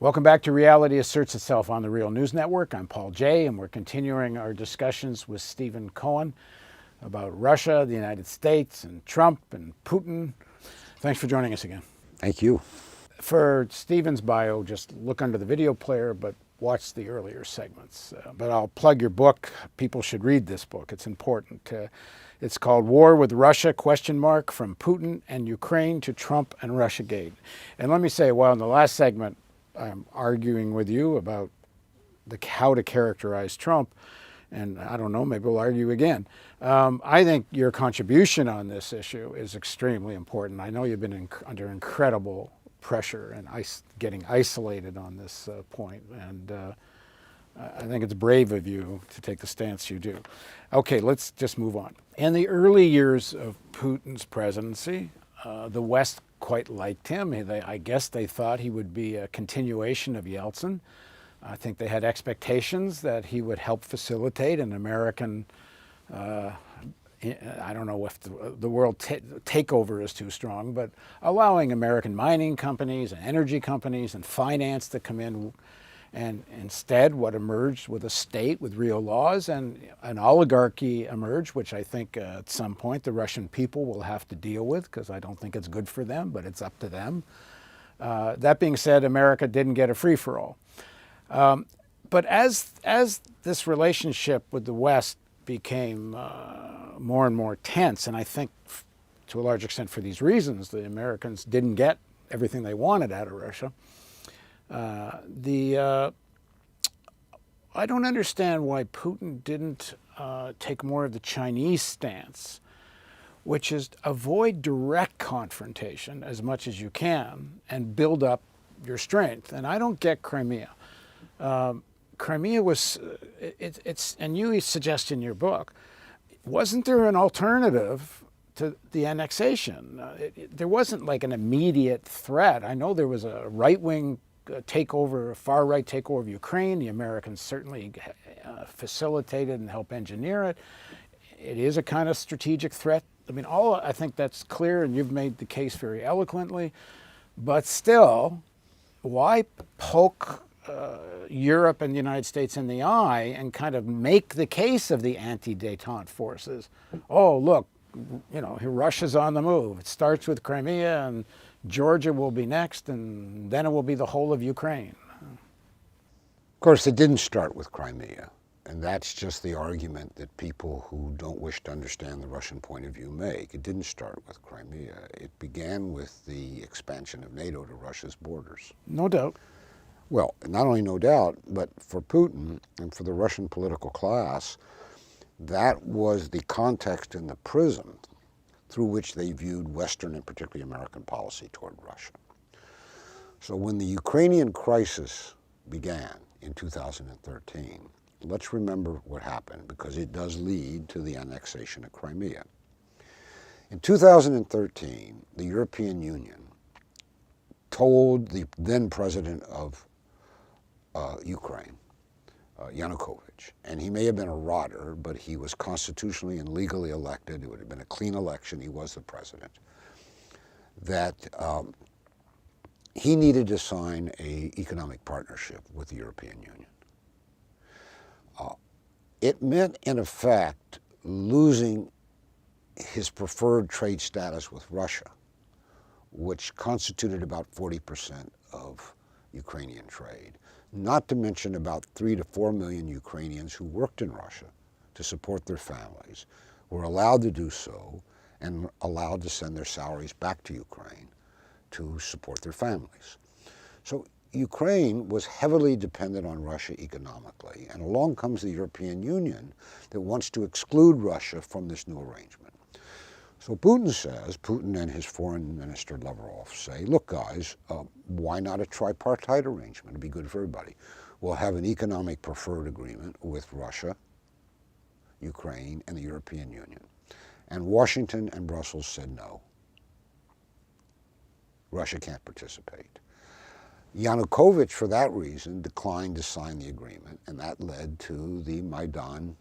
Welcome back to Reality Asserts Itself on the Real News Network. I'm Paul Jay, and we're continuing our discussions with Stephen Cohen about Russia, the United States, and Trump and Putin. Thanks for joining us again. Thank you. For Stephen's bio, just look under the video player, but watch the earlier segments. But I'll plug your book. People should read this book. It's important. It's called War with Russia, ? From Putin and Ukraine to Trump and Russiagate. And let me say, well, in the last segment, I'm arguing with you about how to characterize Trump, and I don't know, maybe we'll argue again. I think your contribution on this issue is extremely important. I know you've been under incredible pressure and getting isolated on this point, and I think it's brave of you to take the stance you do. Okay, let's just move on. In the early years of Putin's presidency, the West quite liked him. I guess they thought he would be a continuation of Yeltsin. I think they had expectations that he would help facilitate an American, I don't know if the world takeover is too strong, but allowing American mining companies and energy companies and finance to come in. And instead, what emerged with a state with real laws and an oligarchy emerged, which I think at some point the Russian people will have to deal with, because I don't think it's good for them, but it's up to them. That being said, America didn't get a free-for-all. But as this relationship with the West became more and more tense, and I think to a large extent for these reasons, the Americans didn't get everything they wanted out of Russia. I don't understand why Putin didn't take more of the Chinese stance, which is avoid direct confrontation as much as you can and build up your strength. And I don't get Crimea. Crimea was, and you suggest in your book, wasn't there an alternative to the annexation? There wasn't like an immediate threat. I know there was a right-wing takeover, a far-right takeover of Ukraine. The Americans certainly facilitated and helped engineer it. It is a kind of strategic threat. I mean, I think that's clear, and you've made the case very eloquently. But still, why poke Europe and the United States in the eye and kind of make the case of the anti-détente forces? Oh, look, Russia's on the move. It starts with Crimea, and Georgia will be next, and then it will be the whole of Ukraine. Of course, it didn't start with Crimea, and that's just the argument that people who don't wish to understand the Russian point of view make. It didn't start with Crimea. It began with the expansion of NATO to Russia's borders. No doubt. Well, not only no doubt, but for Putin and for the Russian political class, that was the context and the prism through which they viewed Western and particularly American policy toward Russia. So when the Ukrainian crisis began in 2013, let's remember what happened, because it does lead to the annexation of Crimea. In 2013, the European Union told the then president of Ukraine, Yanukovych, and he may have been a rotter, but he was constitutionally and legally elected. It would have been a clean election. He was the president. That he needed to sign an economic partnership with the European Union. It meant, in effect, losing his preferred trade status with Russia, which constituted about 40% of Ukrainian trade. Not to mention about 3 to 4 million Ukrainians who worked in Russia to support their families, were allowed to do so and allowed to send their salaries back to Ukraine to support their families. So Ukraine was heavily dependent on Russia economically, and along comes the European Union that wants to exclude Russia from this new arrangement. So Putin and his foreign minister Lavrov say, look guys, why not a tripartite arrangement? It'd be good for everybody. We'll have an economic preferred agreement with Russia, Ukraine, and the European Union. And Washington and Brussels said no. Russia can't participate. Yanukovych, for that reason, declined to sign the agreement, and that led to the Maidan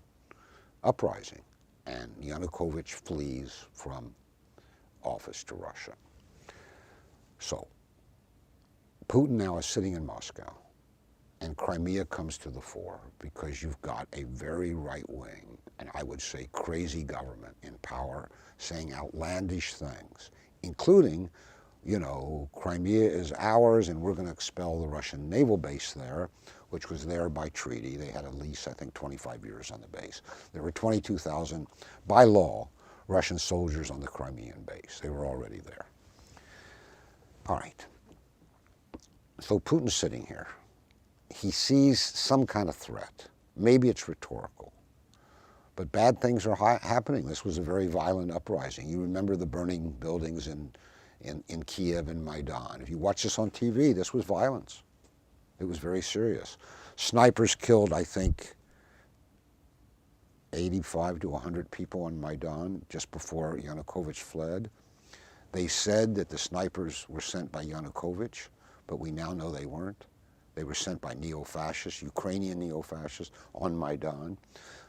uprising. And Yanukovych flees from office to Russia. So Putin now is sitting in Moscow, and Crimea comes to the fore because you've got a very right-wing, and I would say crazy government in power saying outlandish things, including, you know, Crimea is ours and we're going to expel the Russian naval base there, which was there by treaty. They had a lease, I think, 25 years on the base. There were 22,000, by law, Russian soldiers on the Crimean base. They were already there. All right. So Putin's sitting here. He sees some kind of threat. Maybe it's rhetorical. But bad things are happening. This was a very violent uprising. You remember the burning buildings in Kiev and Maidan. If you watch this on TV, this was violence. It was very serious. Snipers killed, I think, 85 to 100 people on Maidan just before Yanukovych fled. They said that the snipers were sent by Yanukovych, but we now know they weren't. They were sent by neo-fascists, Ukrainian neo-fascists on Maidan.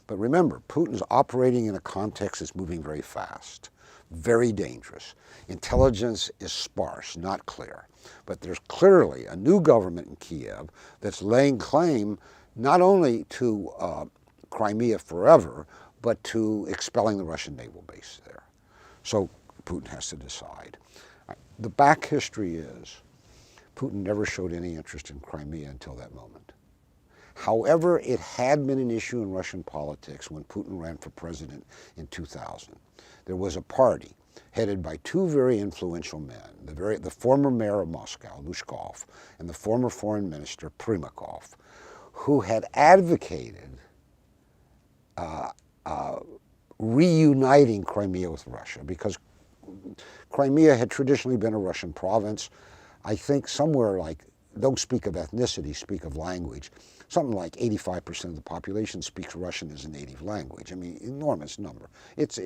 But remember, Putin's operating in a context that's moving very fast, very dangerous. Intelligence is sparse, not clear. But there's clearly a new government in Kiev that's laying claim not only to Crimea forever, but to expelling the Russian naval base there. So Putin has to decide. The back history is Putin never showed any interest in Crimea until that moment. However, it had been an issue in Russian politics when Putin ran for president in 2000. There was a party headed by two very influential men, the former mayor of Moscow, Lushkov, and the former foreign minister, Primakov, who had advocated reuniting Crimea with Russia because Crimea had traditionally been a Russian province. I think somewhere like, don't speak of ethnicity, speak of language. Something like 85% of the population speaks Russian as a native language. I mean, enormous number. It's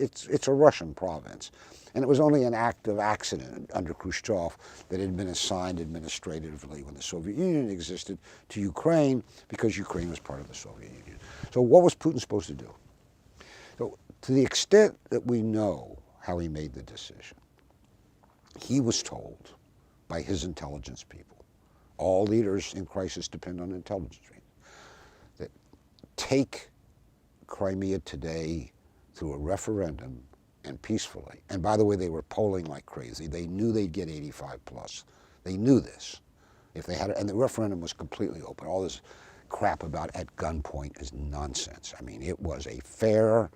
a Russian province. And it was only an act of accident under Khrushchev that had been assigned administratively when the Soviet Union existed to Ukraine because Ukraine was part of the Soviet Union. So what was Putin supposed to do? So to the extent that we know how he made the decision, he was told by his intelligence people, all leaders in crisis depend on intelligence, that take Crimea today through a referendum and peacefully. And by the way, they were polling like crazy. They knew they'd get 85 plus. They knew this. If they had, and the referendum was completely open. All this crap about at gunpoint is nonsense. I mean, it was a fair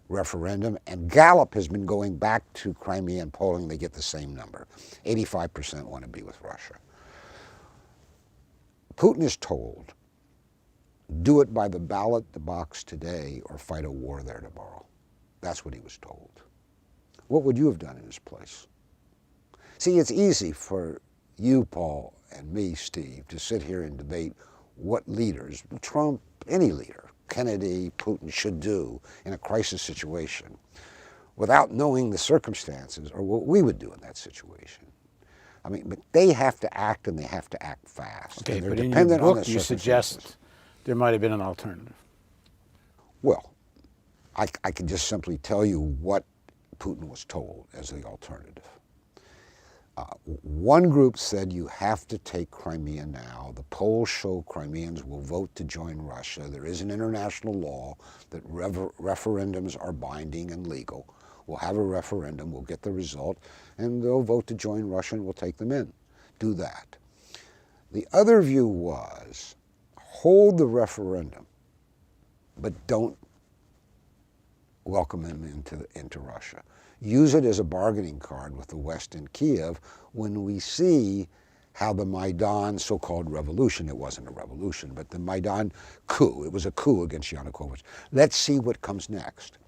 referendum, and Gallup has been going back to Crimea and polling. They get the same number. 85% want to be with Russia. Putin is told, do it by the ballot box today or fight a war there tomorrow. That's what he was told. What would you have done in his place? See, it's easy for you, Paul, and me, Steve, to sit here and debate what leaders, Trump, any leader, Kennedy, Putin, should do in a crisis situation without knowing the circumstances or what we would do in that situation. I mean, but they have to act, and they have to act fast. Okay, but in your book you suggest there might have been an alternative. Well, I can just simply tell you what Putin was told as the alternative. One group said you have to take Crimea now. The polls show Crimeans will vote to join Russia. There is an international law that referendums are binding and legal. We'll have a referendum, we'll get the result, and they'll vote to join Russia and we'll take them in. Do that. The other view was hold the referendum, but don't welcome them into Russia. Use it as a bargaining card with the West in Kiev when we see how the Maidan so-called revolution, it wasn't a revolution, but the Maidan coup, it was a coup against Yanukovych. Let's see what comes next.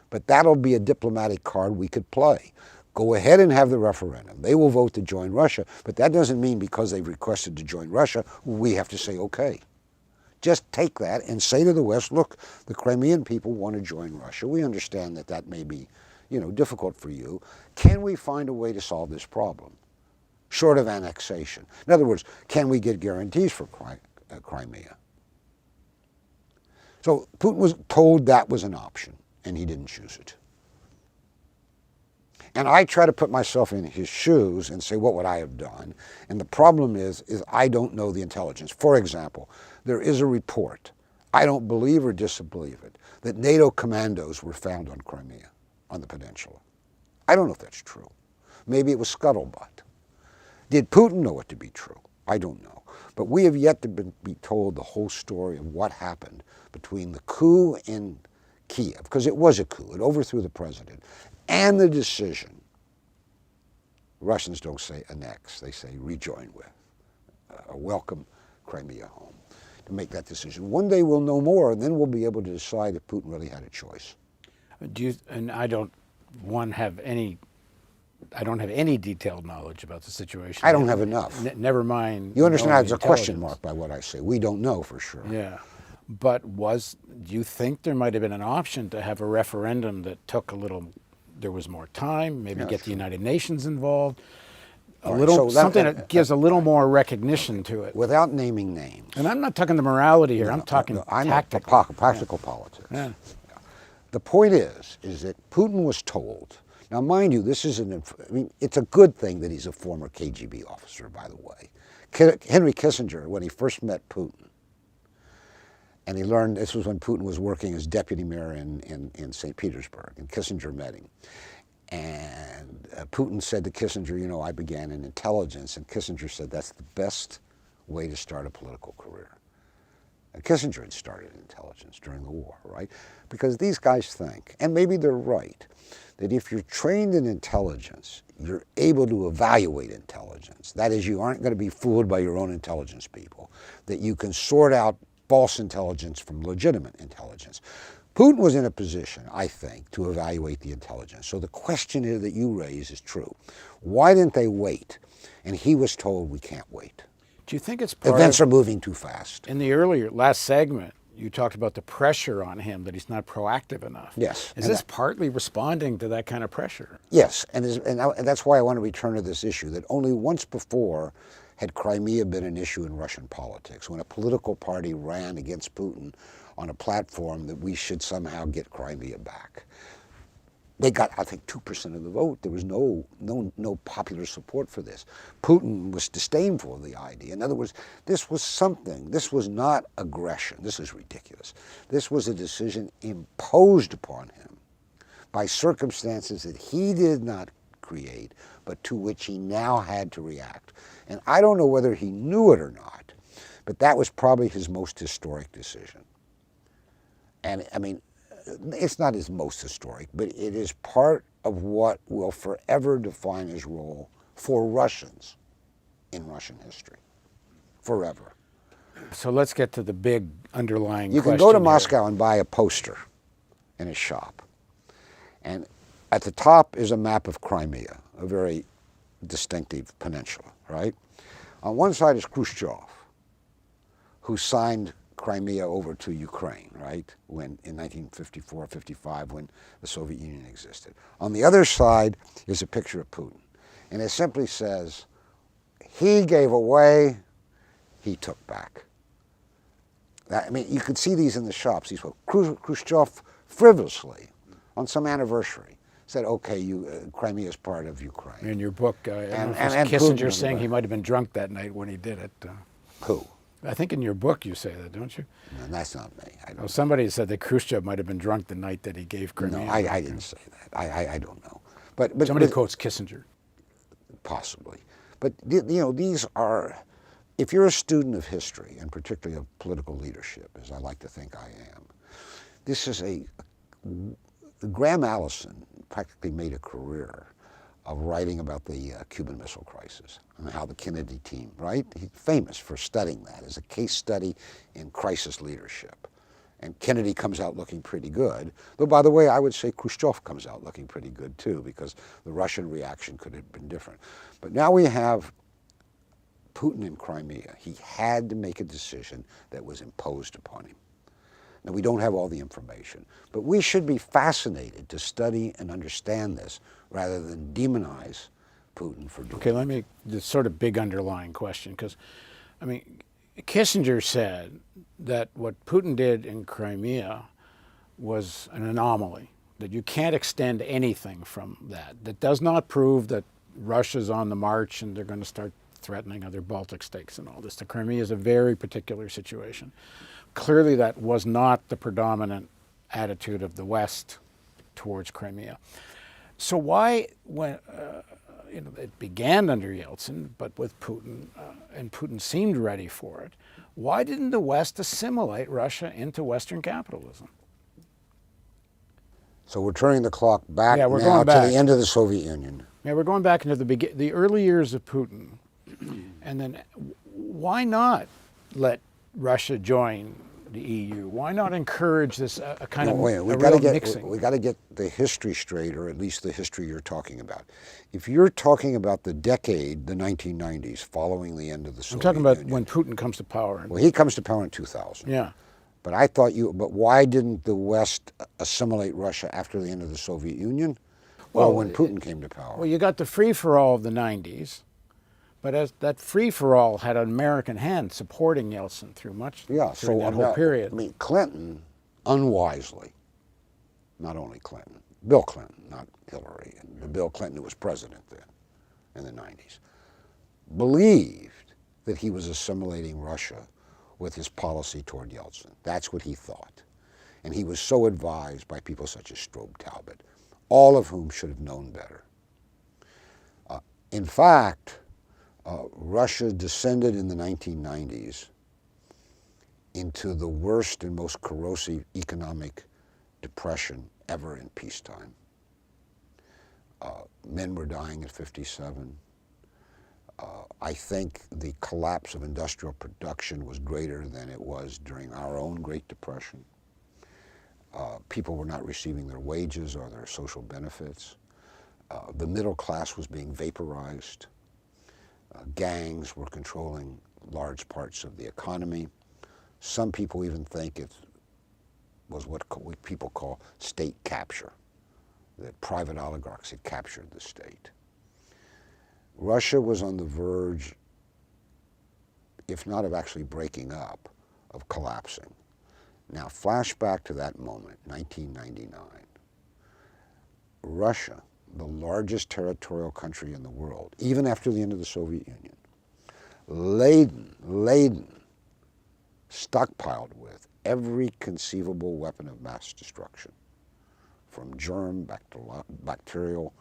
But that'll be a diplomatic card we could play. Go ahead and have the referendum. They will vote to join Russia, but that doesn't mean because they've requested to join Russia, we have to say okay. Just take that and say to the West, look, the Crimean people want to join Russia. We understand that that may be, difficult for you. Can we find a way to solve this problem, short of annexation? In other words, can we get guarantees for Crimea? So Putin was told that was an option, and he didn't choose it. And I try to put myself in his shoes and say, what would I have done? And the problem is I don't know the intelligence. For example, there is a report, I don't believe or disbelieve it, that NATO commandos were found on Crimea, on the peninsula. I don't know if that's true. Maybe it was scuttlebutt. Did Putin know it to be true? I don't know. But we have yet to be told the whole story of what happened between the coup in Kiev, because it was a coup, it overthrew the president, and the decision. Russians don't say annex, they say rejoin with, welcome Crimea home, to make that decision. One day we'll know more, and then we'll be able to decide if Putin really had a choice. And I don't have any detailed knowledge about the situation. I don't have enough. Never mind. You understand knowing there's a question mark by what I say. We don't know for sure. Yeah. But do you think there might have been an option to have a referendum that took there was more time, maybe get the United Nations involved, something that gives a little more recognition to it? Without naming names. And I'm not talking the morality here, I'm talking tactical. Practical politics. Yeah. The point is that Putin was told, now mind you, it's a good thing that he's a former KGB officer, by the way. Henry Kissinger, when he first met Putin, and he learned, this was when Putin was working as deputy mayor in St. Petersburg, and Kissinger met him. And Putin said to Kissinger, I began in intelligence, and Kissinger said, that's the best way to start a political career. And Kissinger had started in intelligence during the war, right? Because these guys think, and maybe they're right, that if you're trained in intelligence, you're able to evaluate intelligence. That is, you aren't going to be fooled by your own intelligence people, that you can sort out false intelligence from legitimate intelligence. Putin was in a position, I think, to evaluate the intelligence. So the question that you raise is true. Why didn't they wait? And he was told, we can't wait. Do you think it's Events are moving too fast. In the last segment, you talked about the pressure on him, that he's not proactive enough. Yes. Is this partly responding to that kind of pressure? Yes, and that's why I want to return to this issue, that only once before had Crimea been an issue in Russian politics, when a political party ran against Putin on a platform that we should somehow get Crimea back. They got, I think, 2% of the vote. There was no popular support for this. Putin was disdainful of the idea. In other words, this was something. This was not aggression. This is ridiculous. This was a decision imposed upon him by circumstances that he did not create, but to which he now had to react. And I don't know whether he knew it or not, but that was probably his most historic decision. And I mean, it's not his most historic, but it is part of what will forever define his role for Russians in Russian history. Forever. So let's get to the big underlying question. You can go to Moscow and buy a poster in a shop. And at the top is a map of Crimea, a very distinctive peninsula, right? On one side is Khrushchev, who signed Crimea over to Ukraine, right, when in 1954-55, when the Soviet Union existed. On the other side is a picture of Putin, and it simply says, he gave away, he took back. I mean, you could see these in the shops. These were Khrushchev frivolously, on some anniversary, said, okay, Crimea is part of Ukraine. In your book, and Kissinger saying he might have been drunk that night when he did it. Who? I think in your book you say that, don't you? No, that's not me. Somebody said that Khrushchev might have been drunk the night that he gave Crimea. No, I didn't say that. I don't know. But somebody quotes Kissinger. Possibly. But, these are, if you're a student of history, and particularly of political leadership, as I like to think I am, this is Graham Allison practically made a career of writing about the Cuban Missile Crisis and how the Kennedy team, right? He's famous for studying that as a case study in crisis leadership. And Kennedy comes out looking pretty good. Though, by the way, I would say Khrushchev comes out looking pretty good, too, because the Russian reaction could have been different. But now we have Putin in Crimea. He had to make a decision that was imposed upon him. Now, we don't have all the information, but we should be fascinated to study and understand this rather than demonize Putin for doing it. Okay, let me, this sort of big underlying question, because, I mean, Kissinger said that what Putin did in Crimea was an anomaly, that you can't extend anything from that. That does not prove that Russia's on the march and they're going to start threatening other Baltic states and all this. The Crimea is a very particular situation. Clearly that was not the predominant attitude of the West towards Crimea. So why, when it began under Yeltsin, but with Putin, and Putin seemed ready for it, why didn't the West assimilate Russia into Western capitalism? So we're turning the clock back Yeah, we're now going back to the end of the Soviet Union. Yeah, we're going back into the early years of Putin, and then why not let Russia join the EU? Why not encourage this a kind of Wait, we real mixing? We got to get the history straight, or at least the history you're talking about. If you're talking about the decade, the 1990s, following the end of the Soviet I'm talking about Union, when Putin comes to power. well, he comes to power in 2000. Yeah. But but why didn't the West assimilate Russia after the end of the Soviet Union? Well, when Putin came to power. Well, you got the free-for-all of the 90s, but as that free-for-all had an American hand supporting Yeltsin through that whole period. I mean, Clinton, unwisely, not only Clinton, Bill Clinton, not Hillary, and Bill Clinton who was president then in the 90s, believed that he was assimilating Russia with his policy toward Yeltsin. That's what he thought. And he was so advised by people such as Strobe Talbot, all of whom should have known better. In fact, Russia descended in the 1990s into the worst and most corrosive economic depression ever in peacetime. Men were dying at 57. I think the collapse of industrial production was greater than it was during our own Great Depression. People were not receiving their wages or their social benefits. The middle class was being vaporized. Gangs were controlling large parts of the economy. Some people even think it was what people call state capture, that private oligarchs had captured the state. Russia was on the verge, if not of actually breaking up, of collapsing. Now, flash back to that moment, 1999. Russia, the largest territorial country in the world, even after the end of the Soviet Union, laden, stockpiled with every conceivable weapon of mass destruction, from germ, bacterial,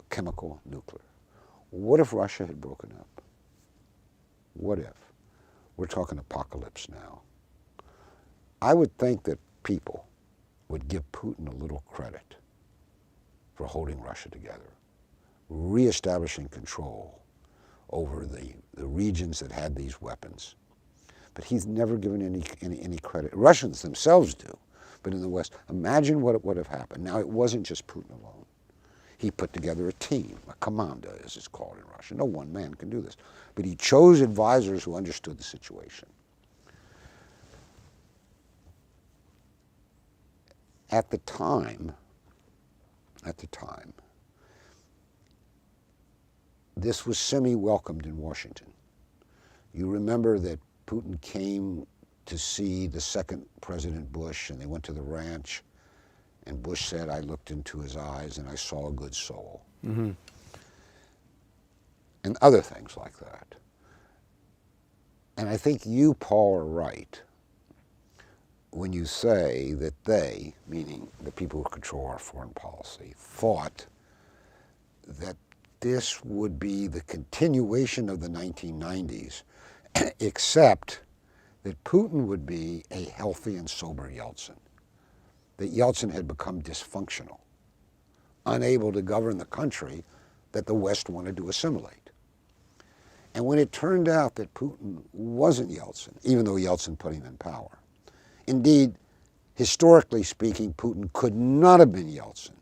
chemical, nuclear. What if Russia had broken up? What if? We're talking apocalypse now. I would think that people would give Putin a little credit for holding Russia together, reestablishing control over the regions that had these weapons. But he's never given any credit. Russians themselves do, but in the West, imagine what would have happened. Now, it wasn't just Putin alone. He put together a team, a komanda, as it's called in Russia. No one man can do this. But he chose advisors who understood the situation. At the time, this was semi-welcomed in Washington. You remember that Putin came to see the second President Bush, and they went to the ranch, and Bush said, I looked into his eyes and I saw a good soul. Mm-hmm. And other things like that. And I think you, Paul, are right when you say that they, meaning the people who control our foreign policy, thought that this would be the continuation of the 1990s, except that Putin would be a healthy and sober Yeltsin. That Yeltsin had become dysfunctional, unable to govern the country that the West wanted to assimilate. And when it turned out that Putin wasn't Yeltsin, even though Yeltsin put him in power, indeed, historically speaking, Putin could not have been Yeltsin,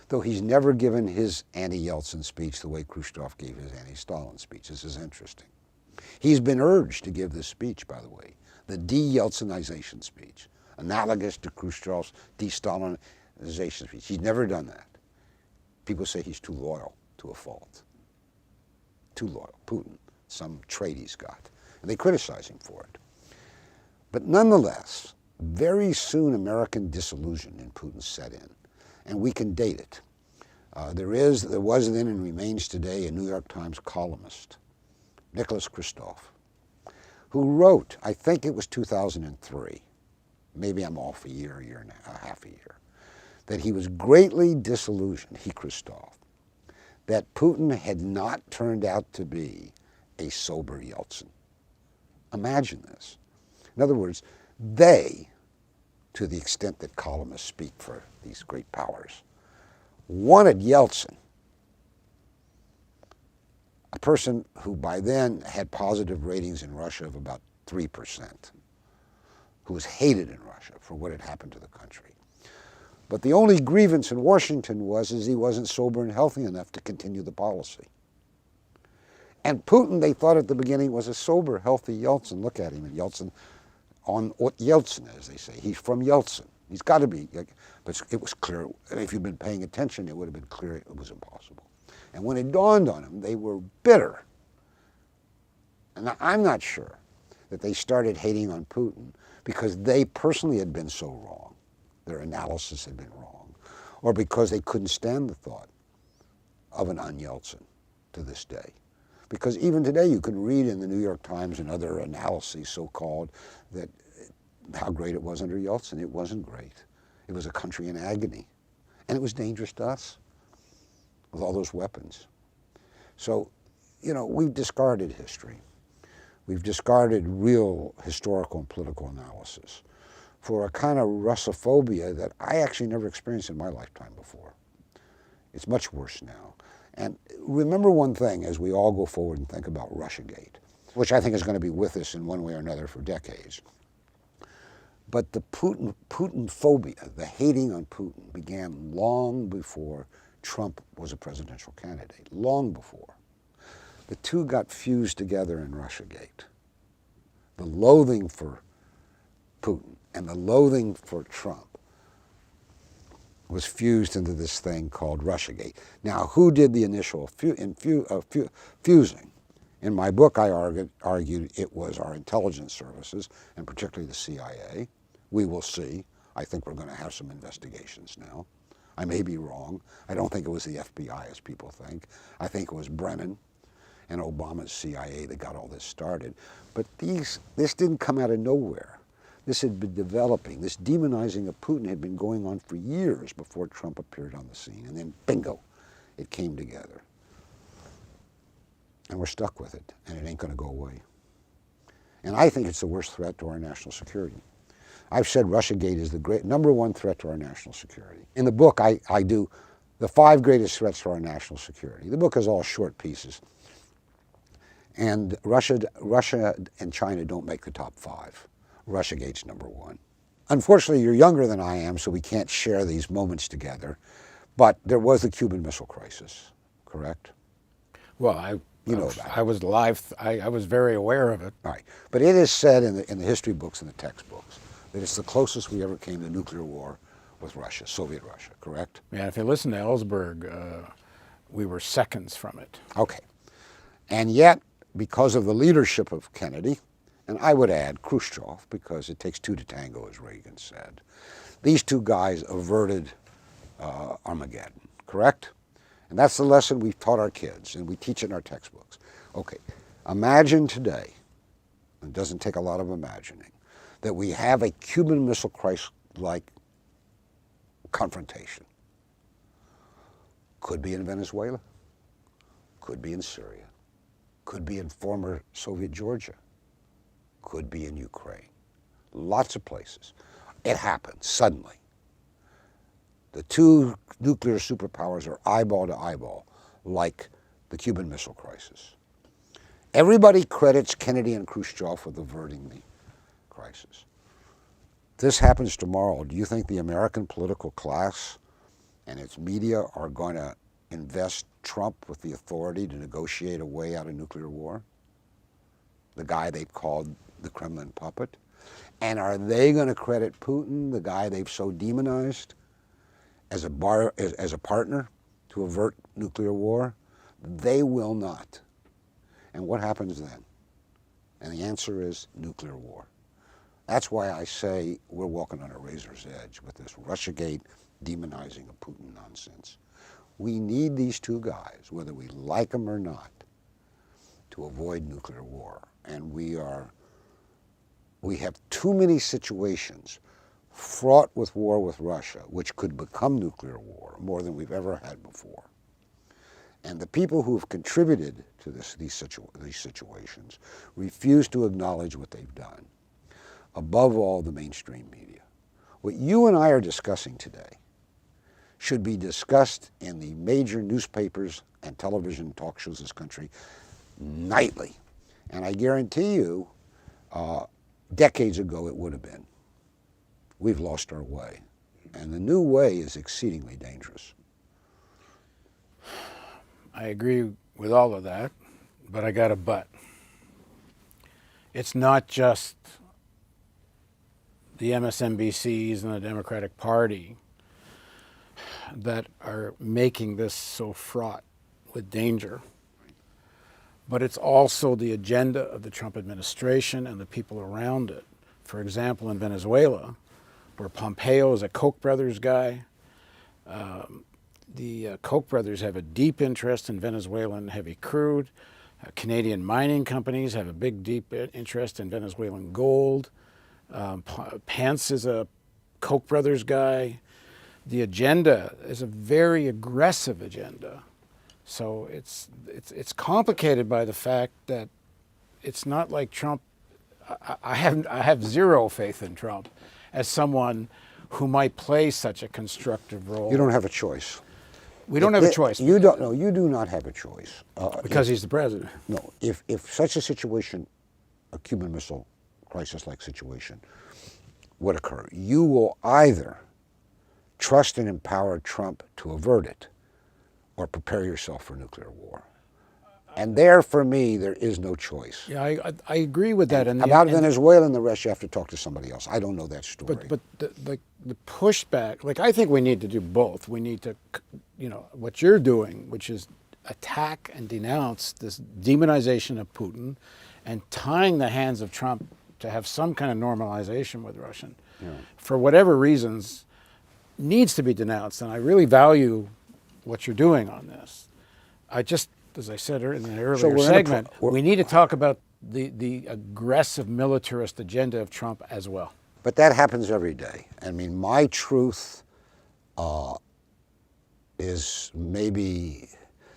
though he's never given his anti-Yeltsin speech the way Khrushchev gave his anti-Stalin speech. This is interesting. He's been urged to give this speech, by the way, the de-Yeltsinization speech, analogous to Khrushchev's de-Stalinization speech. He's never done that. People say he's too loyal to a fault. Too loyal. Putin, some trait he's got. And they criticize him for it. But nonetheless, very soon American disillusion in Putin set in, and we can date it. There was then and remains today a New York Times columnist, Nicholas Kristof, who wrote, I think it was 2003, maybe I'm off a year and a half a year, that he was greatly disillusioned, Kristof, that Putin had not turned out to be a sober Yeltsin. Imagine this. In other words, they, to the extent that columnists speak for these great powers, wanted Yeltsin, a person who by then had positive ratings in Russia of about 3%, who was hated in Russia for what had happened to the country. But the only grievance in Washington was he wasn't sober and healthy enough to continue the policy. And Putin, they thought at the beginning, was a sober, healthy Yeltsin. Look at him, and Yeltsin, on what Yeltsin is, they say. He's from Yeltsin. He's got to be. But it was clear, if you'd been paying attention, it would have been clear it was impossible. And when it dawned on them, they were bitter. And I'm not sure that they started hating on Putin because they personally had been so wrong, their analysis had been wrong, or because they couldn't stand the thought of an un-Yeltsin to this day. Because even today you can read in the New York Times and other analyses, so-called, that how great it was under Yeltsin. It wasn't great. It was a country in agony. And it was dangerous to us with all those weapons. So, we've discarded history. We've discarded real historical and political analysis for a kind of Russophobia that I actually never experienced in my lifetime before. It's much worse now. And remember one thing as we all go forward and think about Russiagate, which I think is going to be with us in one way or another for decades. But the Putin phobia, the hating on Putin, began long before Trump was a presidential candidate, long before. The two got fused together in Russiagate. The loathing for Putin and the loathing for Trump was fused into this thing called Russiagate. Now, who did the initial fusing? In my book, I argued it was our intelligence services, and particularly the CIA. We will see. I think we're going to have some investigations now. I may be wrong. I don't think it was the FBI, as people think. I think it was Brennan and Obama's CIA that got all this started. But this didn't come out of nowhere. This had been developing. This demonizing of Putin had been going on for years before Trump appeared on the scene. And then, bingo, it came together. And we're stuck with it, and it ain't going to go away. And I think it's the worst threat to our national security. I've said Russiagate is the number one threat to our national security. In the book, I do the 5 greatest threats to our national security. The book is all short pieces. And Russia and China don't make the top 5. Russiagate's number 1. Unfortunately, you're younger than I am, so we can't share these moments together. But there was the Cuban Missile Crisis, correct? Well, I was alive. I was very aware of it. All right. But it is said in the history books and the textbooks that it's the closest we ever came to nuclear war with Russia, Soviet Russia, correct? Yeah, if you listen to Ellsberg, we were seconds from it. Okay. And yet, because of the leadership of Kennedy, and I would add Khrushchev, because it takes 2 to tango, as Reagan said, these 2 guys averted Armageddon, correct? And that's the lesson we've taught our kids, and we teach it in our textbooks. Okay, imagine today, it doesn't take a lot of imagining, that we have a Cuban Missile Crisis-like confrontation. Could be in Venezuela, could be in Syria, could be in former Soviet Georgia, could be in Ukraine. Lots of places. It happened suddenly. The 2 nuclear superpowers are eyeball to eyeball, like the Cuban Missile Crisis. Everybody credits Kennedy and Khrushchev with averting the crisis. This happens tomorrow. Do you think the American political class and its media are going to invest Trump with the authority to negotiate a way out of nuclear war? The guy they've called the Kremlin puppet? And are they going to credit Putin, the guy they've so demonized, as a partner to avert nuclear war? They will not. And what happens then? And the answer is nuclear war. That's why I say we're walking on a razor's edge with this Russiagate demonizing of Putin nonsense. We need these two guys, whether we like them or not, to avoid nuclear war. And we have too many situations fraught with war with Russia, which could become nuclear war, more than we've ever had before. And the people who have contributed to these situations refuse to acknowledge what they've done. Above all, the mainstream media. What you and I are discussing today should be discussed in the major newspapers and television talk shows of this country nightly. And I guarantee you, decades ago it would have been. We've lost our way. And the new way is exceedingly dangerous. I agree with all of that, but I got a but. It's not just the MSNBCs and the Democratic Party that are making this so fraught with danger, but it's also the agenda of the Trump administration and the people around it. For example, in Venezuela, where Pompeo is a Koch brothers guy, the Koch brothers have a deep interest in Venezuelan heavy crude. Canadian mining companies have a big, deep interest in Venezuelan gold. Pence is a Koch brothers guy. The agenda is a very aggressive agenda. So it's complicated by the fact that it's not like Trump. I have zero faith in Trump as someone who might play such a constructive role. You don't have a choice. We don't have a choice. You don't. No, you do not have a choice. Because he's the president. No, if such a situation, a Cuban Missile Crisis-like situation, would occur, you will either trust and empower Trump to avert it, or prepare yourself for nuclear war. And there, for me, there is no choice. Yeah, I agree with that. And about Venezuela and the rest, you have to talk to somebody else. I don't know that story. But the pushback, like, I think we need to do both. We need to, what you're doing, which is attack and denounce this demonization of Putin and tying the hands of Trump to have some kind of normalization with Russia, for whatever reasons, needs to be denounced. And I really value what you're doing on this. I just, as I said in the earlier segment, we need to talk about the aggressive militarist agenda of Trump as well. But that happens every day. I mean, my truth is maybe,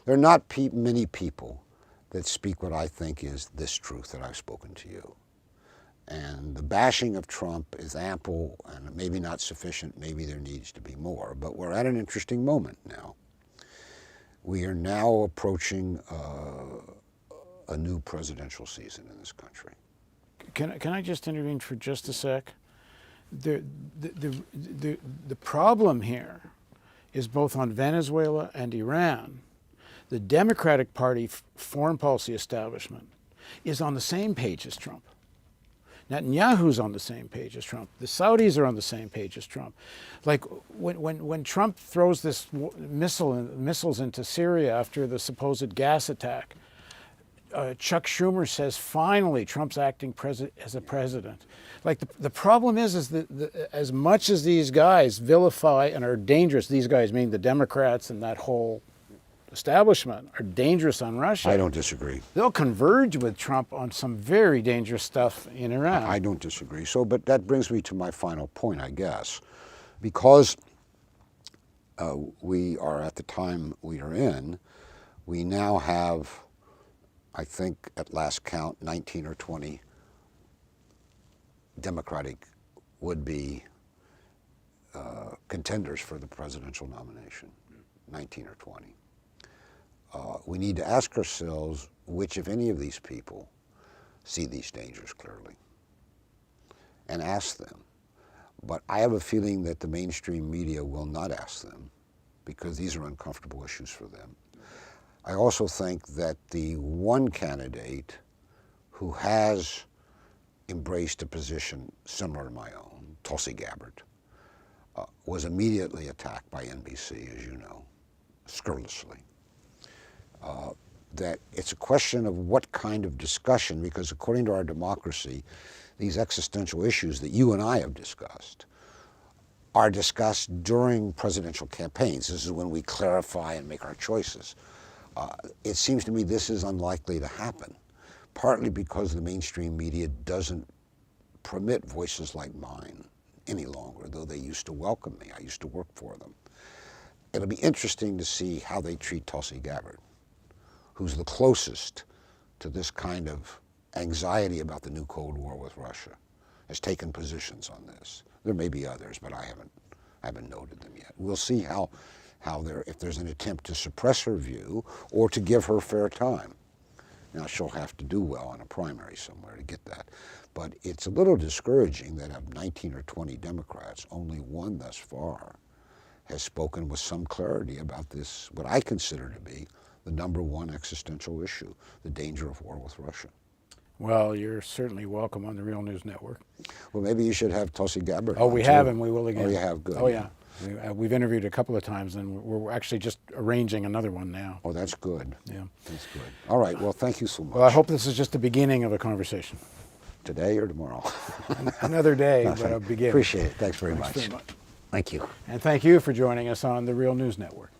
there are not many people that speak what I think is this truth that I've spoken to you. And the bashing of Trump is ample and maybe not sufficient. Maybe there needs to be more. But we're at an interesting moment now. We are now approaching a new presidential season in this country. Can I just intervene for just a sec? The problem here is both on Venezuela and Iran. The Democratic Party foreign policy establishment is on the same page as Trump. Netanyahu's on the same page as Trump. The Saudis are on the same page as Trump. Like when Trump throws this missiles into Syria after the supposed gas attack, Chuck Schumer says, finally, Trump's acting as a president. Like the problem is that as much as these guys vilify and are dangerous, these guys meaning the Democrats and that whole establishment are dangerous on Russia. I don't disagree. They'll converge with Trump on some very dangerous stuff in Iran. I don't disagree. So, but that brings me to my final point, I guess. Because we are at the time we are in, we now have, I think at last count, 19 or 20 Democratic would-be contenders for the presidential nomination, 19 or 20. We need to ask ourselves which, if any of these people, see these dangers clearly, and ask them. But I have a feeling that the mainstream media will not ask them because these are uncomfortable issues for them. I also think that the one candidate who has embraced a position similar to my own, Tulsi Gabbard, was immediately attacked by NBC, as you know, scurrilously. That it's a question of what kind of discussion, because according to our democracy, these existential issues that you and I have discussed are discussed during presidential campaigns. This is when we clarify and make our choices. It seems to me this is unlikely to happen, partly because the mainstream media doesn't permit voices like mine any longer, though they used to welcome me. I used to work for them. It'll be interesting to see how they treat Tulsi Gabbard, who's the closest to this kind of anxiety about the new Cold War with Russia, has taken positions on this. There may be others, but I haven't noted them yet. We'll see if there's an attempt to suppress her view or to give her fair time. Now, she'll have to do well in a primary somewhere to get that. But it's a little discouraging that of 19 or 20 Democrats, only one thus far has spoken with some clarity about this, what I consider to be the #1 existential issue, the danger of war with Russia. Well, you're certainly welcome on the Real News Network. Well, maybe you should have Tulsi Gabbard. Oh, we have, and we will again. Oh, you have? Good. Oh, yeah. We've interviewed a couple of times, and we're actually just arranging another one now. Oh, that's good. Yeah. That's good. All right. Well, thank you so much. Well, I hope this is just the beginning of a conversation. Today or tomorrow? Another day, but a beginning. Appreciate it. Thanks very Thanks much. very much. Thank you. And thank you for joining us on the Real News Network.